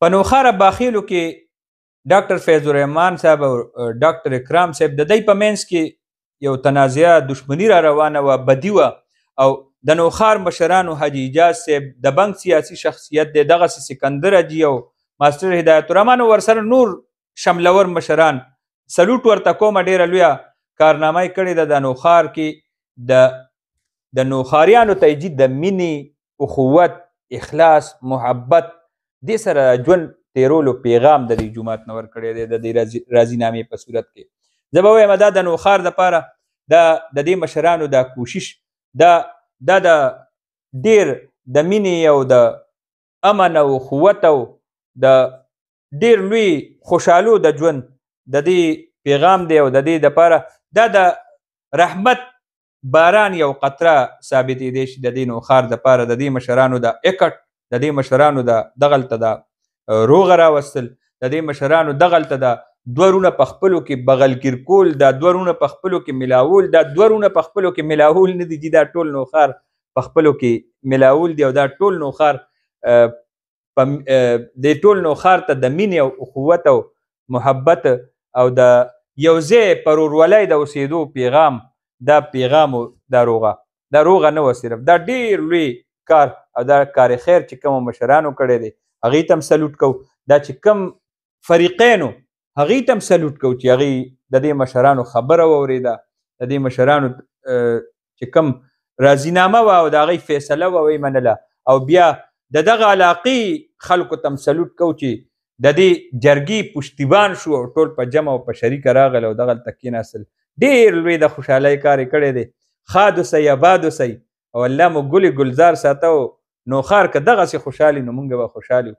په نوخاره باخیلو کې ډاکټر فیض الرحمن صاحب او ډاکټر اکرام صاحب د دوی په منځ کې یو تنازعه دشمنی را روانه وه، بدي وه، او د نوخار مشرانو حاجي حجاز صاحب د بنک سیاسي شخصیت دی، دغسې سکندر حاجي او ماسټر هدایت الرحمن او ورسره نور شملور مشران، سلوټ ورته کومه، ډېره لویه کارنامه یې کړې ده د نوخار کې. د نوخاریانو ته یې د مینې، اخوت، اخلاص، محبت دې سره ژوند تیرولو پیغام د دې جومات نه ورکړی دی د دې راضینامې په صورت کې. زه به وایم دا د نوخار دپاره د دې مشرانو دا کوشش دا د ډېر د مینې او د امن او اخوت او د ډېر لوی خوشحالو د ژوند د دې پیغام دی، او د دې دپاره دا د رحمت باران یو قطره ثابتېدی شي د دې نوخار دپاره، د دې مشرانو د اکټ، د دې مشرانو د دغلته د روغه راوستل، د دې مشرانو دغلته د دوه رونه په خپلو کې بغلګیر کول، دا دوه رونه په خپلو کې ملاول، دا دوه رونه په خپلو کې ملاول نه دي چې دا ټول نوخار په خپلو کې ملاول دي، او دا ټول نوخار د ټول نوخار ته د مینې او اخوت او محبت او د یو ځای پر ورولۍ د اوسېدو پیغام، دا پیغام دا روغه نه وه صرف، دا ډېر لوی کار او دا کار خیر چې کومو مشرانو کړی دی هغې ته هم سلوټ کوو. دا چې کوم فریقینو هغې ته هم سلوټ کوو چې هغې د دې مشرانو خبره واورېده، د دې مشرانو چې کوم راضینامه وه او د هغې فیصله وه ویې منله، او بیا د دغه علاقې خلکو ته هم سلوټ کوو چې د دې جرګې پشتیبان شو او ټول په جمع او په شریکه راغله او دغلته کېناستل. ډېر لوی د خوشحالۍ کار یې کړی دی. ښاد اوسئ، آباد اوسئ، او الله مو ګلې ګلزار ساته، او نوخار که دغسې خوشحال وي نو موږ به خوشحال یو.